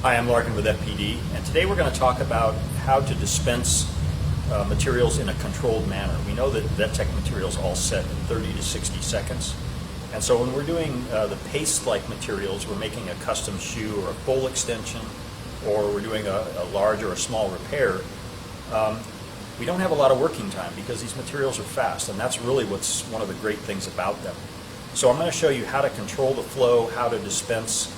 Hi, I'm Larkin with FPD, and today we're going to talk about how to dispense materials in a controlled manner. We know that Vettec materials all set in 30 to 60 seconds, and so when we're doing the paste-like materials, we're making a custom shoe or a full extension, or we're doing a large or a small repair, we don't have a lot of working time because these materials are fast, and that's really what's one of the great things about them. So I'm going to show you how to control the flow, how to dispense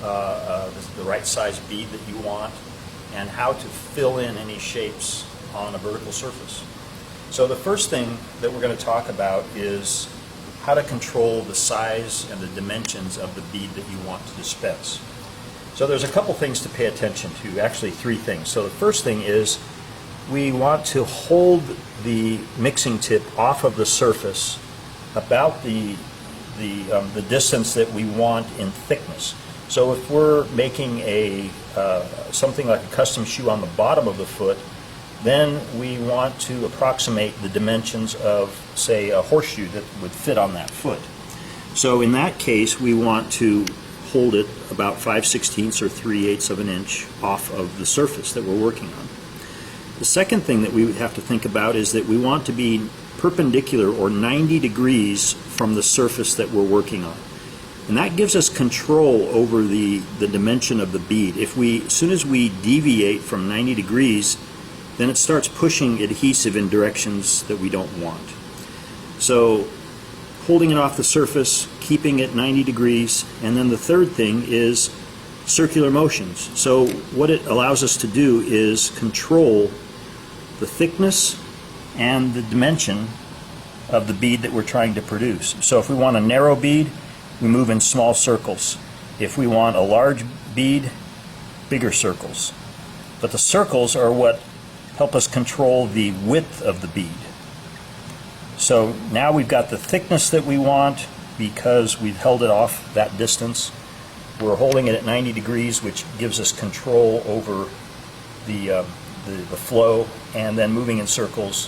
the right size bead that you want, and how to fill in any shapes on a vertical surface. So the first thing that we're going to talk about is how to control the size and the dimensions of the bead that you want to dispense. So there's a couple things to pay attention to, actually three things. So the first thing is we want to hold the mixing tip off of the surface about the distance that we want in thickness. So if we're making something like a custom shoe on the bottom of the foot, then we want to approximate the dimensions of, say, a horseshoe that would fit on that foot. So in that case, we want to hold it about 5/16 or 3/8 of an inch off of the surface that we're working on. The second thing that we have to think about is that we want to be perpendicular or 90 degrees from the surface that we're working on. And that gives us control over the dimension of the bead. As soon as we deviate from 90 degrees, then it starts pushing adhesive in directions that we don't want. So holding it off the surface, keeping it 90 degrees, and then the third thing is circular motions. So what it allows us to do is control the thickness and the dimension of the bead that we're trying to produce. So if we want a narrow bead, we move in small circles. If we want a large bead, bigger circles. But the circles are what help us control the width of the bead. So now we've got the thickness that we want because we've held it off that distance. We're holding it at 90 degrees, which gives us control over the flow, and then moving in circles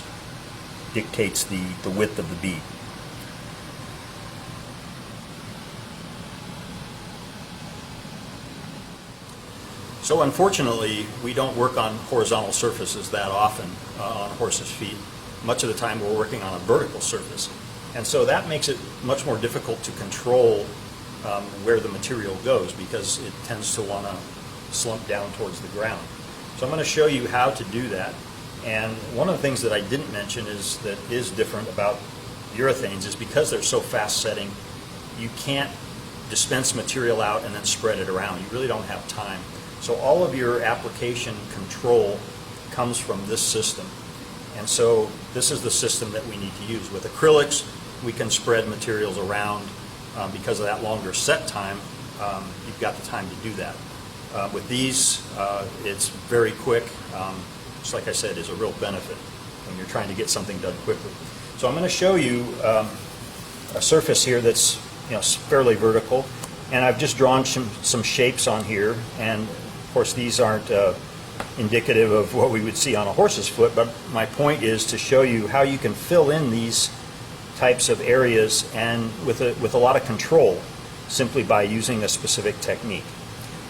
dictates the width of the bead. So unfortunately, we don't work on horizontal surfaces that often on horses' feet. Much of the time we're working on a vertical surface. And so that makes it much more difficult to control where the material goes, because it tends to want to slump down towards the ground. So I'm going to show you how to do that. And one of the things that I didn't mention that is different about urethanes is because they're so fast setting, you can't dispense material out and then spread it around. You really don't have time. So all of your application control comes from this system. And so this is the system that we need to use. With acrylics, we can spread materials around because of that longer set time. You've got the time to do that. With these, it's very quick. Which, like I said, is a real benefit when you're trying to get something done quickly. So I'm going to show you a surface here that's fairly vertical, and I've just drawn some shapes on here, and of course these aren't indicative of what we would see on a horse's foot, but my point is to show you how you can fill in these types of areas and with a lot of control simply by using a specific technique.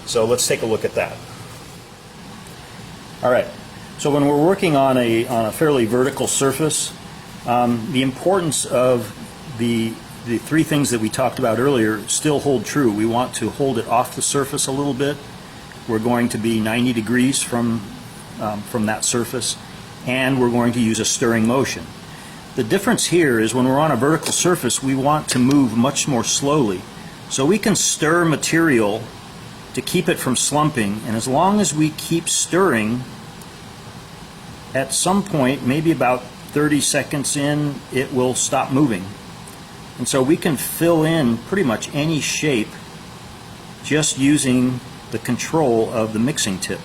So let's take a look at that. All right. So when we're working on a fairly vertical surface, the importance of the three things that we talked about earlier still hold true. We want to hold it off the surface a little bit. We're going to be 90 degrees from that surface, and we're going to use a stirring motion. The difference here is when we're on a vertical surface, we want to move much more slowly. So we can stir material to keep it from slumping, and as long as we keep stirring, at some point, maybe about 30 seconds in, it will stop moving. And so we can fill in pretty much any shape just using the control of the mixing tip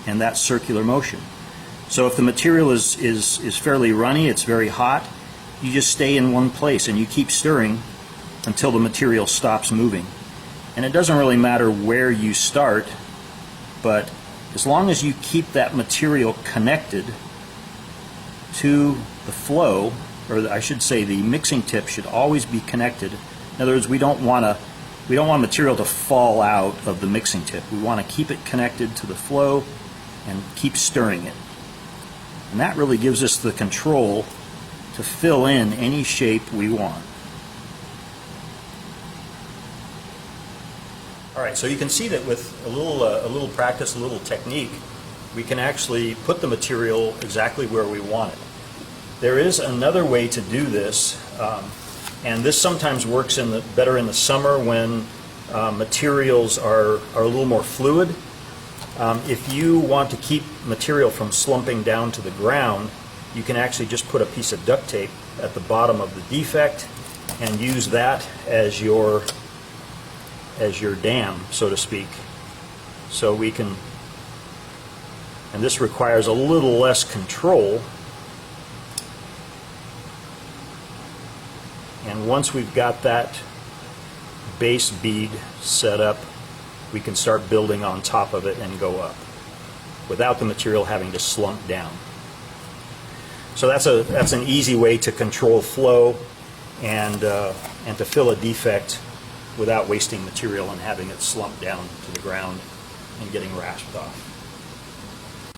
and that circular motion. So if the material is fairly runny, it's very hot, you just stay in one place and you keep stirring until the material stops moving. And it doesn't really matter where you start, but as long as you keep that material connected to the flow, or I should say the mixing tip should always be connected. In other words, we don't want to we don't want material to fall out of the mixing tip. We want to keep it connected to the flow and keep stirring it. And that really gives us the control to fill in any shape we want. All right, so you can see that with a little practice, a little technique, we can actually put the material exactly where we want it. There is another way to do this, and this sometimes works better in the summer when materials are a little more fluid. If you want to keep material from slumping down to the ground, you can actually just put a piece of duct tape at the bottom of the defect and use that as your dam, so to speak. So we can, and this requires a little less control. And once we've got that base bead set up, we can start building on top of it and go up without the material having to slump down. So that's an easy way to control flow and to fill a defect without wasting material and having it slump down to the ground and getting rasped off.